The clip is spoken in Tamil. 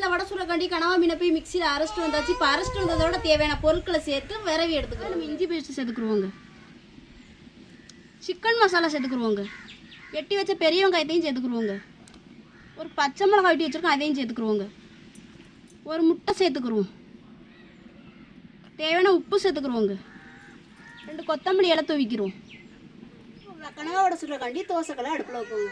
இந்த வடை சுரக்காண்டி கனவா மீனை போய் மிக்சியில் அரைச்சிட்டு வந்தாச்சு. இப்போ அரைச்சிட்டு வந்ததோட தேவையான பொருட்களை சேர்த்து விரவி எடுத்துக்கிறோம். நம்ம இஞ்சி பேஸ்ட்டு சேர்த்துக்குருவோங்க. சிக்கன் மசாலா சேர்த்துக்குருவோங்க. வெட்டி வச்ச பெரிய வெங்காயத்தையும் சேர்த்துக்குருவோங்க. ஒரு பச்சை மிளகாய் வெட்டி வச்சுருக்கோம், அதையும் சேர்த்துக்குருவோங்க. ஒரு முட்டை சேர்த்துக்குருவோம். தேவையான உப்பு சேர்த்துக்குருவோங்க. 2 கொத்தமல்லி இலை தூவிக்கிறோம். கனவாவோட சுடுறக்காண்டி தோசைக்கெல்லாம் அடுப்பில் வைப்போங்க.